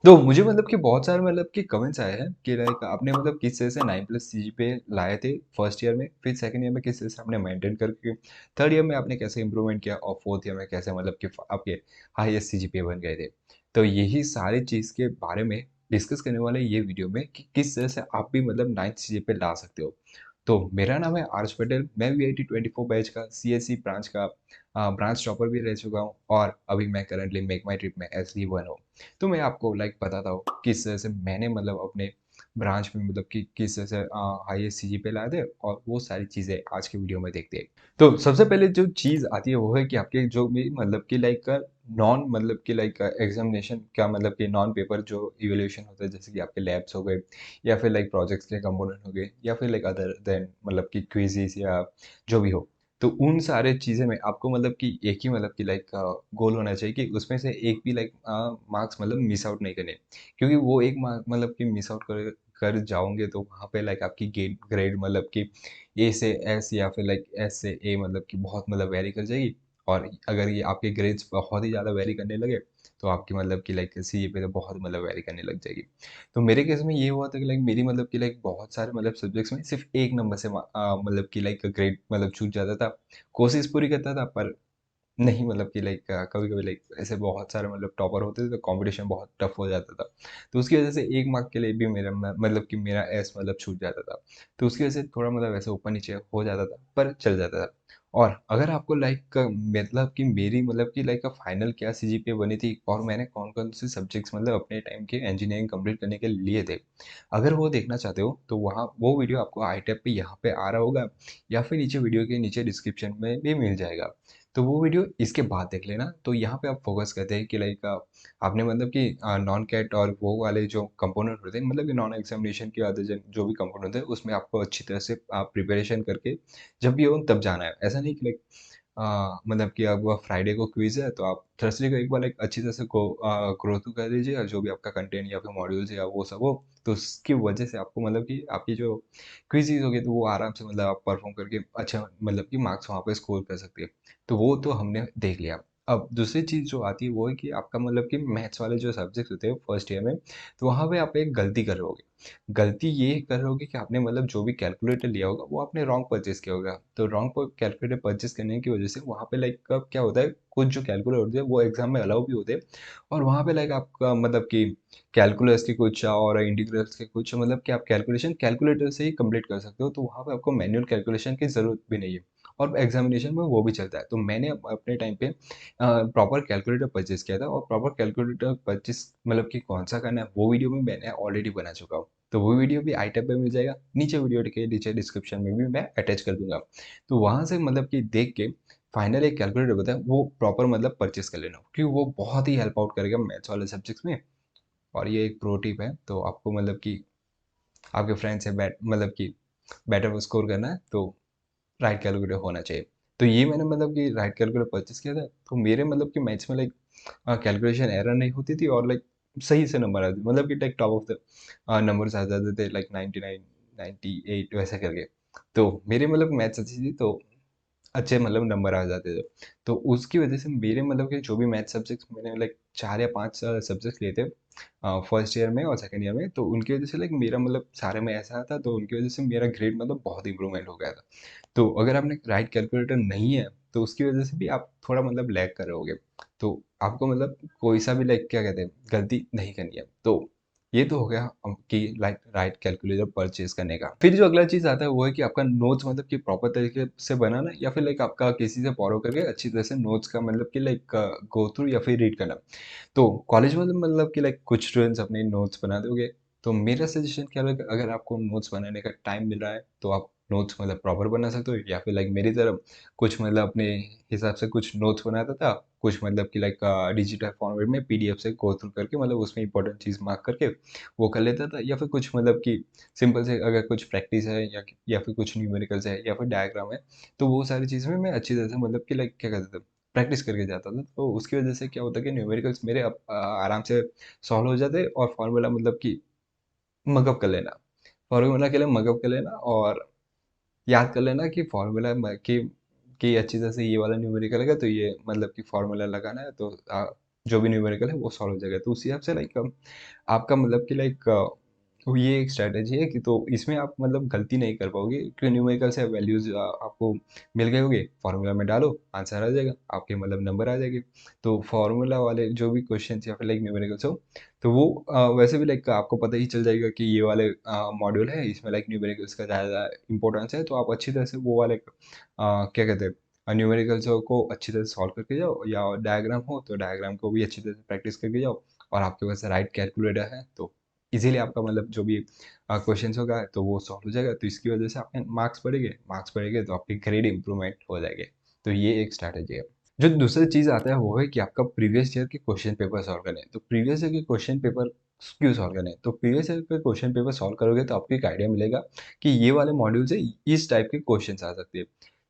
तो मुझे मतलब कि बहुत सारे मतलब कि कमेंट्स आए हैं कि लाइक आपने मतलब किस तरह से 9 प्लस सीजीपीए लाए थे फर्स्ट ईयर में, फिर सेकंड ईयर में किस तरह से आपने मेंटेन करके थर्ड ईयर में आपने कैसे इंप्रूवमेंट किया और फोर्थ ईयर में कैसे मतलब कि आपके हाईएस्ट सीजीपीए बन गए थे। तो यही सारी चीज़ के बारे में डिस्कस करने वाले ये वीडियो में कि किस तरह से आप भी मतलब 9th सीजीपीए ला सकते हो। तो मेरा नाम है आर्श पटेल, मैं वीआईटी 24 बैच का सीएससी ब्रांच का ब्रांच टॉपर भी रह चुका हूँ और अभी मैं करंटली मेक माई ट्रिप में SD1 हूँ। तो मैं आपको लाइक बताता हूँ किस तरह से मैंने मतलब अपने ब्रांच में मतलब कि किस तरह से हाईएस्ट सीजीपीए लाए थे और वो सारी चीज़ें आज के वीडियो में देखते हैं। तो सबसे पहले जो चीज़ आती है वो है कि आपके जो भी मतलब कि लाइक नॉन मतलब कि लाइक एग्जामिनेशन का मतलब कि नॉन पेपर जो इवैल्यूएशन होता है, जैसे कि आपके लैब्स हो गए या फिर लाइक प्रोजेक्ट्स के कंपोनेंट हो गए या फिर लाइक अदर देन मतलब कि क्विज़ेस या जो भी हो। तो उन सारे चीज़ें में आपको मतलब कि एक ही मतलब कि लाइक गोल होना चाहिए कि उसमें से एक भी लाइक मार्क्स मतलब मिस आउट नहीं करने, क्योंकि वो एक मार्क मतलब कि मिस आउट कर कर जाओगे तो वहाँ पे लाइक आपकी गेट ग्रेड मतलब कि ए से एस या फिर लाइक एस से ए मतलब कि बहुत मतलब वेरी कर जाएगी। और अगर ये आपके ग्रेड्स बहुत ही ज़्यादा वेरी करने लगे तो आपकी मतलब कि लाइक सी पे तो बहुत मतलब वेरी करने लग जाएगी। तो मेरे केस में ये हुआ था कि लाइक मेरी मतलब कि लाइक बहुत सारे मतलब सब्जेक्ट्स में सिर्फ एक नंबर से मतलब कि लाइक ग्रेड मतलब छूट जाता था। कोशिश पूरी करता था पर नहीं मतलब कि लाइक कभी-कभी लाइक ऐसे बहुत सारे मतलब टॉपर होते थे तो कॉम्पिटिशन बहुत टफ हो जाता था। तो उसकी वजह से 1 मार्क के लिए भी मेरा म मतलब कि मेरा एस मतलब छूट जाता था। तो उसकी वजह से थोड़ा मतलब ऐसे ऊपर-नीचे हो जाता था, पर चल जाता था। और अगर आपको लाइक मतलब कि मेरी मतलब कि लाइक फाइनल क्या सीजीपीए बनी थी और मैंने कौन-कौन से सब्जेक्ट्स मतलब अपने टाइम के इंजीनियरिंग कंप्लीट करने के लिए थे। अगर वो देखना चाहते हो तो वहाँ वो वीडियो आपको आई टैब पे यहाँ पे आ रहा होगा या फिर नीचे वीडियो के नीचे डिस्क्रिप्शन में भी मिल जाएगा। तो वो वीडियो इसके बाद देख लेना। तो यहाँ पे आप फ़ोकस करते हैं कि लाइक आपने मतलब कि नॉन कैट और वो वाले जो कंपोनेंट होते हैं मतलब कि नॉन एग्ज़ामिनेशन के अदर जो भी कंपोनेंट होते हैं उसमें आपको अच्छी तरह से आप प्रिपरेशन करके जब भी हो तब जाना है। ऐसा नहीं कि लाइक मतलब कि अब फ्राइडे को क्विज़ है तो आप थर्सडे को एक बार लाइक अच्छी तरह से गो थ्रू कर लीजिएगा जो भी आपका कंटेंट या फिर मॉड्यूल्स या वो सब हो। तो उसकी वजह से आपको मतलब कि आपकी जो क्विज़ेज़ होगी तो वो आराम से मतलब आप परफ़ॉर्म करके अच्छा मतलब कि मार्क्स वहाँ पे स्कोर कर सकते हैं। तो वो तो हमने देख लिया। अब दूसरी चीज़ जो आती है वो है कि आपका मतलब कि मैथ्स वाले जो सब्जेक्ट्स होते हैं फर्स्ट ईयर में, तो वहाँ पे आप एक गलती कर रहे होगे। गलती ये कर रहे होगे कि आपने मतलब जो भी कैलकुलेटर लिया होगा वो आपने रॉन्ग परचेज़ किया होगा। तो रॉन्ग कैलकुलेटर परचेज़ करने की वजह से वहाँ पे लाइक क्या होता है, कुछ जो कैलकुलेटर होते हैं वो एग्ज़ाम में अलाउ भी होते हैं और वहाँ पे लाइक आपका मतलब कि कैलकुलस के कुछ और इंटीग्रल्स के कुछ मतलब कि आप कैलकुलेशन कैलकुलेटर से ही कंप्लीट कर सकते हो। तो वहाँ पे आपको मैनुअल कैलकुलेशन की ज़रूरत भी नहीं है। और एग्जामिनेशन में वो भी चलता है। तो मैंने अपने टाइम पे प्रॉपर कैलकुलेटर परचेज़ किया था और प्रॉपर कैलकुलेटर परचेज़ मतलब कि कौन-सा करना है, वो वीडियो भी मैंने ऑलरेडी बना चुका हूँ। तो वो वीडियो भी आई टैब पे मिल जाएगा, नीचे वीडियो के नीचे डिस्क्रिप्शन में भी मैं अटैच कर दूँगा। तो वहाँ से मतलब कि देख के फाइनल एक कैलकुलेटर होता है, वो प्रॉपर मतलब परचेज़ कर लेना, क्योंकि वो बहुत ही हेल्प आउट करेगा मैथ्स वाले सब्जेक्ट्स में। और ये एक प्रो टिप है, तो आपको मतलब कि आपके फ्रेंड से मतलब कि बेटर स्कोर करना है, तो राइट कैलकुलेटर होना चाहिए। तो ये मैंने मतलब कि राइट कैलकुलेटर परचेज़ किया था, तो मेरे मतलब कि मैथ्स में लाइक कैलकुलेशन एरर नहीं होती थी और लाइक सही से नंबर आते थे। मतलब कि like top of the numbers आ जाते थे लाइक 99, 98 वैसे करके। तो मेरे मतलब मैथ्स अच्छी थी तो अच्छे मतलब नंबर आ जाते थे। तो उसकी वजह से मेरे मतलब कि जो भी मैथ सब्जेक्ट्स मैंने लाइक 4 या 5 सब्जेक्ट्स लिए थे फर्स्ट ईयर में और सेकंड ईयर में, तो उनकी वजह से लाइक मेरा मतलब सारे में ऐसा था, तो उनकी वजह से मेरा ग्रेड मतलब बहुत इंप्रूवमेंट हो गया था। तो अगर आपने राइट कैलकुलेटर नहीं है, तो उसकी वजह से भी आप थोड़ा मतलब लैग कर रहे होगे। तो आपको मतलब कोई सा भी लाइक क्या कहते हैं, गलती नहीं करनी है। तो ये तो हो गया कि लाइक राइट कैलकुलेटर परचेज़ करने का। फिर जो अगला चीज़ आता है वो है कि आपका नोट्स मतलब कि प्रॉपर तरीके से बनाना या फिर लाइक आपका किसी से बोरो करके अच्छी तरह से नोट्स का मतलब कि लाइक गो थ्रू या फिर रीड करना। तो कॉलेज में मतलब कि लाइक कुछ स्टूडेंट्स अपने नोट्स बना दोगे। तो मेरा सजेशन क्या रहेगा, अगर आपको नोट्स बनाने का टाइम मिल रहा है तो आप नोट्स मतलब प्रॉपर बना सकते हो या फिर लाइक मेरी तरफ कुछ मतलब अपने हिसाब से कुछ नोट्स बनाता था, कुछ मतलब कि लाइक डिजिटल फॉर्मेट में पीडीएफ से गो थ्रू करके मतलब उसमें इंपॉर्टेंट चीज़ मार्क करके वो कर लेता था, या फिर कुछ मतलब कि सिंपल से अगर कुछ प्रैक्टिस है या फिर कुछ न्यूमेरिकल्स है या फिर डायग्राम है, तो वो सारी चीज़ में मैं अच्छी तरह से मतलब कि लाइक क्या करता था, प्रैक्टिस करके जाता था। तो उसकी वजह से क्या होता है कि न्यूमेरिकल्स मेरे आराम से सॉल्व हो जाते और फार्मूला मतलब कि मगअप कर लेना, फार्मूला के लिए मगअप कर लेना और याद कर लेना कि फार्मूला कि अच्छी तरह से ये वाला न्यूमेरिकल है तो ये मतलब कि फार्मूला लगाना है, तो जो भी न्यूमेरिकल है वो सॉल्व हो जाएगा। तो उस हिसाब से लाइक आपका मतलब कि लाइक ये एक स्ट्रैटेजी है कि तो इसमें आप मतलब गलती नहीं कर पाओगे, क्योंकि न्यूमेरिकल से वैल्यूज़ आपको मिल गए होंगे, फार्मूला में डालो, आंसर आ जाएगा, आपके मतलब नंबर आ जाएंगे। तो फार्मूला वाले जो भी क्वेश्चन या फिर लाइक न्यूमेरिकल्स हो, तो वो वैसे भी लाइक आपको पता ही चल जाएगा कि ये वाले मॉड्यूल है, इसमें लाइक न्यूमेरिकल्स का ज़्यादा इंपॉर्टेंस है, तो आप अच्छी तरह से वो वाले क्या कहते हैं न्यूमेरिकल्स को अच्छी तरह से सॉल्व करके जाओ, या डायग्राम हो तो डायग्राम को भी अच्छी तरह से प्रैक्टिस करके जाओ, और आपके पास राइट कैलकुलेटर है तो इजीली आपका मतलब जो भी क्वेश्चंस होगा तो वो सॉल्व हो जाएगा। तो इसकी वजह से आपके मार्क्स बढ़ेंगे तो आपके ग्रेड इंप्रूवमेंट हो जाएंगे। तो ये एक स्ट्रैटेजी है। जो दूसरी चीज़ आता है वो है कि आपका प्रीवियस ईयर के क्वेश्चन पेपर सॉल्व करने हैं। तो प्रीवियस ईयर के क्वेश्चन पेपर क्यों सॉल्व करने हैं? तो प्रीवियस ईयर के क्वेश्चन पेपर सॉल्व करोगे तो आपको एक आइडिया मिलेगा कि ये वाले मॉड्यूल से इस टाइप के क्वेश्चन आ सकते हैं।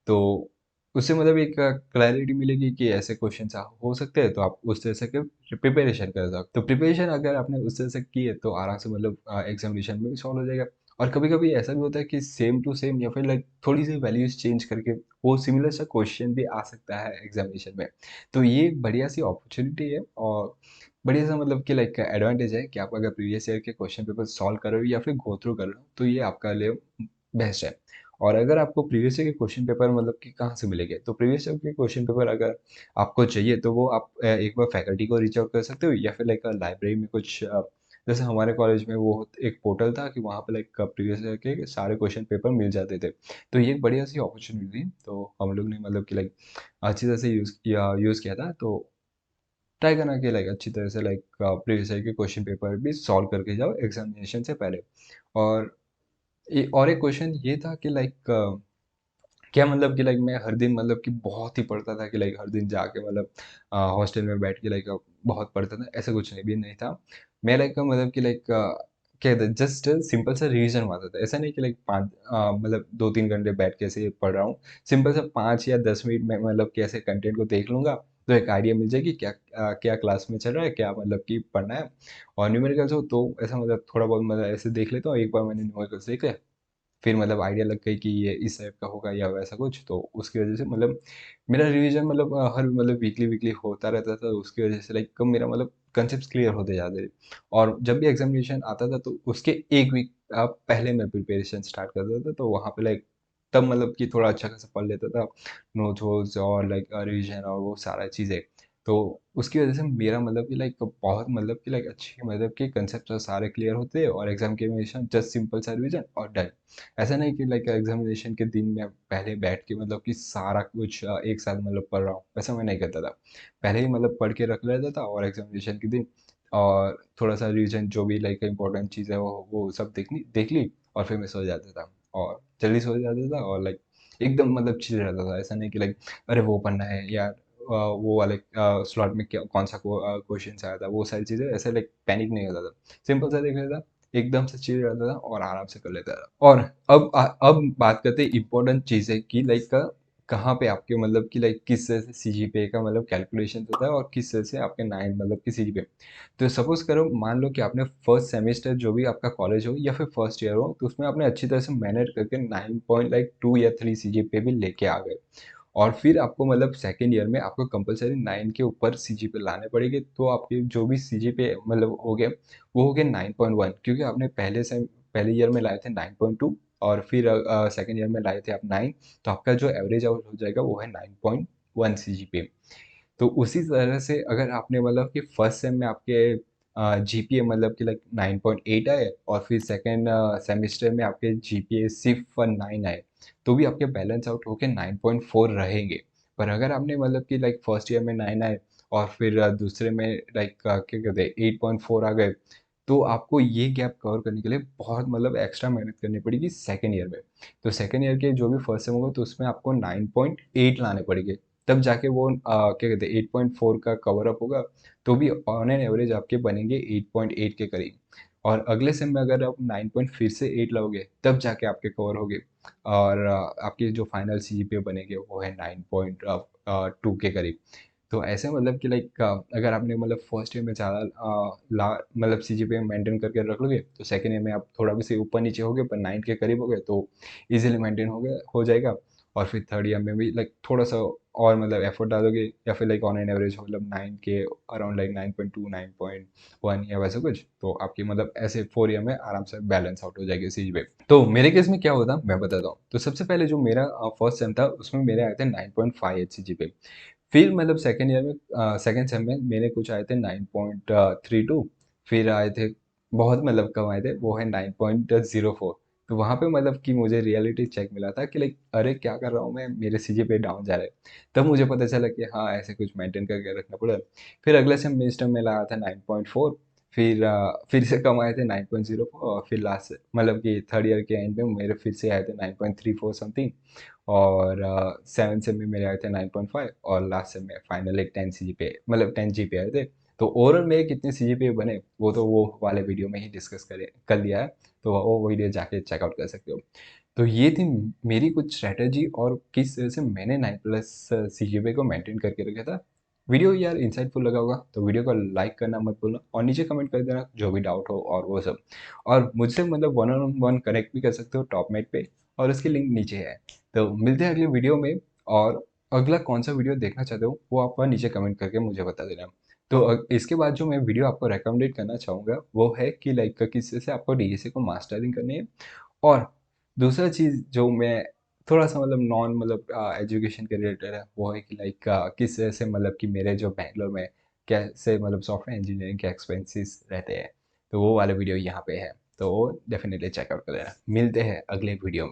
तो उससे मतलब एक क्लैरिटी मिलेगी कि ऐसे क्वेश्चन हो सकते हैं, तो आप उस तरह से प्रिपरेशन कर सकते। तो प्रिपरेशन अगर आपने उस तरह से की है तो आराम से मतलब एग्जामिनेशन में भी सॉल्व हो जाएगा। और कभी कभी ऐसा भी होता है कि सेम टू सेम या फिर लाइक थोड़ी सी वैल्यूज चेंज करके वो सिमिलर सा क्वेश्चन भी आ सकता है एग्जामिनेशन में। तो ये एक बढ़िया सी अपॉर्चुनिटी है, और बढ़िया सा मतलब कि लाइक एडवांटेज है कि आप अगर प्रीवियस ईयर के क्वेश्चन पेपर सॉल्व कर रहे हो या फिर गो थ्रू कर रहे हो तो ये आपका लिए बेस्ट है। और अगर आपको प्रीवियस ईयर के क्वेश्चन पेपर मतलब कि कहाँ से मिलेंगे, तो प्रीवियस ईयर के क्वेश्चन पेपर अगर आपको चाहिए तो वो आप एक बार फैकल्टी को रीच आउट कर सकते हो, या फिर लाइक लाइब्रेरी में कुछ जैसे हमारे कॉलेज में वो एक पोर्टल था कि वहाँ पे लाइक प्रीवियस ईयर के सारे क्वेश्चन पेपर मिल जाते थे। तो ये एक बढ़िया सी अपॉर्चुनिटी थी, तो हम लोग ने मतलब कि लाइक अच्छी तरह से यूज़ किया था। तो ट्राई करना कि लाइक अच्छी तरह से लाइक प्रीवियस ईयर के क्वेश्चन पेपर भी सॉल्व करके जाओ एग्जामिनेशन से पहले। और और एक क्वेश्चन ये था कि लाइक क्या मतलब कि लाइक मैं हर दिन मतलब कि बहुत ही पढ़ता था कि लाइक हर दिन जाके मतलब हॉस्टल में बैठ के लाइक बहुत पढ़ता था, ऐसा कुछ नहीं भी नहीं था। मैं लाइक मतलब कि लाइक क्या कहते हैं, जस्ट सिंपल सा रिवीजन मारता था। ऐसा नहीं कि लाइक मतलब 2-3 घंटे बैठ के ऐसे पढ़ रहा हूँ। सिंपल सा 5 या 10 मिनट में मतलब कि ऐसे कंटेंट को देख लूंगा तो एक आइडिया मिल जाएगी क्या क्या क्लास में चल रहा है, क्या मतलब कि पढ़ना है। और न्यूमेरिकल्स हो तो ऐसा मतलब थोड़ा बहुत मतलब ऐसे देख लेता हूँ, एक बार मैंने न्यूमेरिकल्स देख लिया, फिर मतलब आइडिया लग गई कि ये इस टाइप का होगा या वैसा कुछ, तो उसकी वजह से मतलब मेरा रिवीजन मतलब हर मतलब वीकली वीकली होता रहता था। उसकी वजह से लाइक कम मेरा मतलब कंसेप्ट क्लियर होते जाते थे। और जब भी एग्जामिनेशन आता था तो उसके एक वीक पहले मैं प्रिपरेशन स्टार्ट करता था, तो वहाँ पे लाइक तब मतलब कि थोड़ा अच्छा खासा पढ़ लेता था, नोट्स वोट्स और लाइक रिवीजन और वो सारा चीज़ें। तो उसकी वजह से मेरा मतलब कि लाइक बहुत मतलब कि लाइक अच्छी मतलब कि कंसेप्ट सारे क्लियर होते हैं, और एग्जाम के जस्ट सिंपल सा रिवीजन और डन। ऐसा नहीं कि लाइक एग्जामिनेशन के दिन मैं पहले बैठ के मतलब कि सारा कुछ एक साथ मतलब पढ़ रहा हूँ, वैसा मैं नहीं करता था। पहले ही मतलब पढ़ के रख लेता था, और एग्जामिनेशन के दिन और थोड़ा सा रिवीजन जो भी लाइक इंपॉर्टेंट चीज़ है वो सब देख ली, और फिर मैं सो जाता था, और जल्दी सो जाता था, और लाइक एकदम मतलब चिल रहता था। ऐसा नहीं कि लाइक अरे वो पढ़ना है यार, वो वाले स्लॉट में क्या कौन सा क्वेश्चन आया था, वो सारी चीज़ें ऐसे लाइक पैनिक नहीं होता था। सिंपल सा देख लेता, एकदम से चिल रहता था और आराम से कर लेता था। और अब बात करते हैं इम्पोर्टेंट चीज़ें की लाइक कहाँ पे आपके मतलब कि लाइक किस तरह से सीजीपीए का मतलब कैलकुलेशन होता है, और किस तरह से आपके 9 मतलब की सीजीपीए। तो सपोज करो मान लो कि आपने फर्स्ट सेमेस्टर जो भी आपका कॉलेज हो या फिर फर्स्ट ईयर हो, तो उसमें आपने अच्छी तरह से मैनेज करके 9.2 या 3 सीजीपीए भी लेके आ गए। और फिर आपको मतलब सेकंड ईयर में आपको कंपलसरी 9 के ऊपर सीजीपीए लाने पड़ेंगे, तो आपके जो भी सीजीपीए मतलब हो गए वो हो गए 9.1, क्योंकि आपने पहले ईयर में लाए थे 9.2, और फिर सेकंड ईयर में लाए थे आप 9। तो आपका जो एवरेज आउट हो जाएगा वो है 9.1 सीजीपीए। तो उसी तरह से अगर आपने मतलब कि फर्स्ट सेम में आपके जीपीए मतलब कि लाइक 9.8 आए, और फिर सेकेंड सेमेस्टर में आपके जीपीए सिर्फ 9 आए, तो भी आपके बैलेंस आउट होके 9.4 रहेंगे। पर अगर आपने मतलब कि लाइक फर्स्ट ईयर में 9 आए, और फिर दूसरे में लाइक क्या कहते हैं 8.4 आ गए, तो आपको ये गैप कवर करने के लिए बहुत मतलब एक्स्ट्रा मेहनत करनी पड़ेगी सेकेंड ईयर में। तो सेकेंड ईयर के जो भी फर्स्ट सेम होगा तो उसमें आपको 9.8 लाने पड़ेंगे, तब जाके वो क्या कहते हैं 8.4 का कवर अप होगा। तो भी ऑन एन एवरेज आपके बनेंगे 8.8 के करीब। और अगले सेम में अगर आप 9 पॉइंट फिर से 8 लाओगे तब जाके आपके कवर होगे। और आपके जो फाइनल सीजीपीए बनेंगे वो है 9.2 के करीब। तो ऐसे मतलब कि लाइक अगर आपने मतलब फर्स्ट ईयर में ज़्यादा ला मतलब सीजीपीए मेंटेन करके रख लोगे, तो सेकेंड ईयर में आप थोड़ा भी से ऊपर नीचे हो गए पर 9 के करीब हो गए तो इजीली मेंटेन हो जाएगा। और फिर थर्ड ईयर में भी लाइक थोड़ा सा और मतलब एफर्ट डालोगे या फिर लाइक ऑन एन एवरेज मतलब 9 के अराउंड लाइक 9.2 9.1 या वैसा कुछ, तो आपकी मतलब ऐसे 4 ईयर में आराम से बैलेंस आउट हो जाएगी सीजीपीए। तो मेरे केस में क्या होता मैं बताता हूँ। तो सबसे पहले जो मेरा फर्स्ट सेम था उसमें मेरे आए थे 9.58 सीजीपीए। फिर मतलब सेकेंड ईयर में सेकेंड सेम में मेरे कुछ आए थे 9.32। फिर आए थे बहुत मतलब कम आए थे, वो है 9.04। तो वहाँ पे मतलब कि मुझे रियलिटी चेक मिला था कि लाइक अरे क्या कर रहा हूँ मैं, मेरे सीजीपीए डाउन जा रहे हैं। तब मुझे पता चला कि हाँ ऐसे कुछ मेंटेन करके रखना पड़ा। फिर अगले सेम मिड टर्म में लाया था 9.4। फिर से कम आए थे 9.04, और फिर लास्ट मतलब कि थर्ड ईयर के एंड में मेरे फिर से आए थे 9.34 समथिंग। और सेवन सेम में मेरे आए थे 9.5, और लास्ट सेम में फाइनल एक 10 सीजीपीए मतलब 10 जीपीए आए थे। तो ओवरऑल मेरे कितने सीजीपीए बने वो तो वो वाले वीडियो में ही डिस्कस करे कर लिया है। तो वो वीडियो जाके चेकआउट कर सकते हो। तो ये थी मेरी कुछ स्ट्रैटेजी और किस तरह से मैंने 9+ सीजीपीए को मेंटेन करके रखा था। वीडियो यार इंसाइटफुल लगा होगा तो वीडियो को लाइक करना मत भूलना, और नीचे कमेंट कर देना जो भी डाउट हो और वो सब। और मुझसे मतलब वन ऑन वन कनेक्ट भी कर सकते हो टॉपमेट पे, और उसकी लिंक नीचे है। तो मिलते हैं अगले वीडियो में। और अगला कौन सा वीडियो देखना चाहते हो वो आप नीचे कमेंट करके मुझे बता देना। तो इसके बाद जो मैं वीडियो आपको रेकमेंडेड करना चाहूँगा वो है कि लाइक किस तरह से आपको डीएसए को मास्टरिंग करनी है। और दूसरा चीज़ जो मैं थोड़ा सा मतलब नॉन मतलब एजुकेशन के रिलेटेड है वो है कि लाइक किस तरह से मतलब कि मेरे जो बैंगलोर में कैसे मतलब सॉफ्टवेयर इंजीनियरिंग के एक्सपेंसेस रहते हैं। तो वो वाला वीडियो यहाँ पे है, तो वो डेफिनेटली चेकआउट कर लेना। मिलते हैं अगले वीडियो में।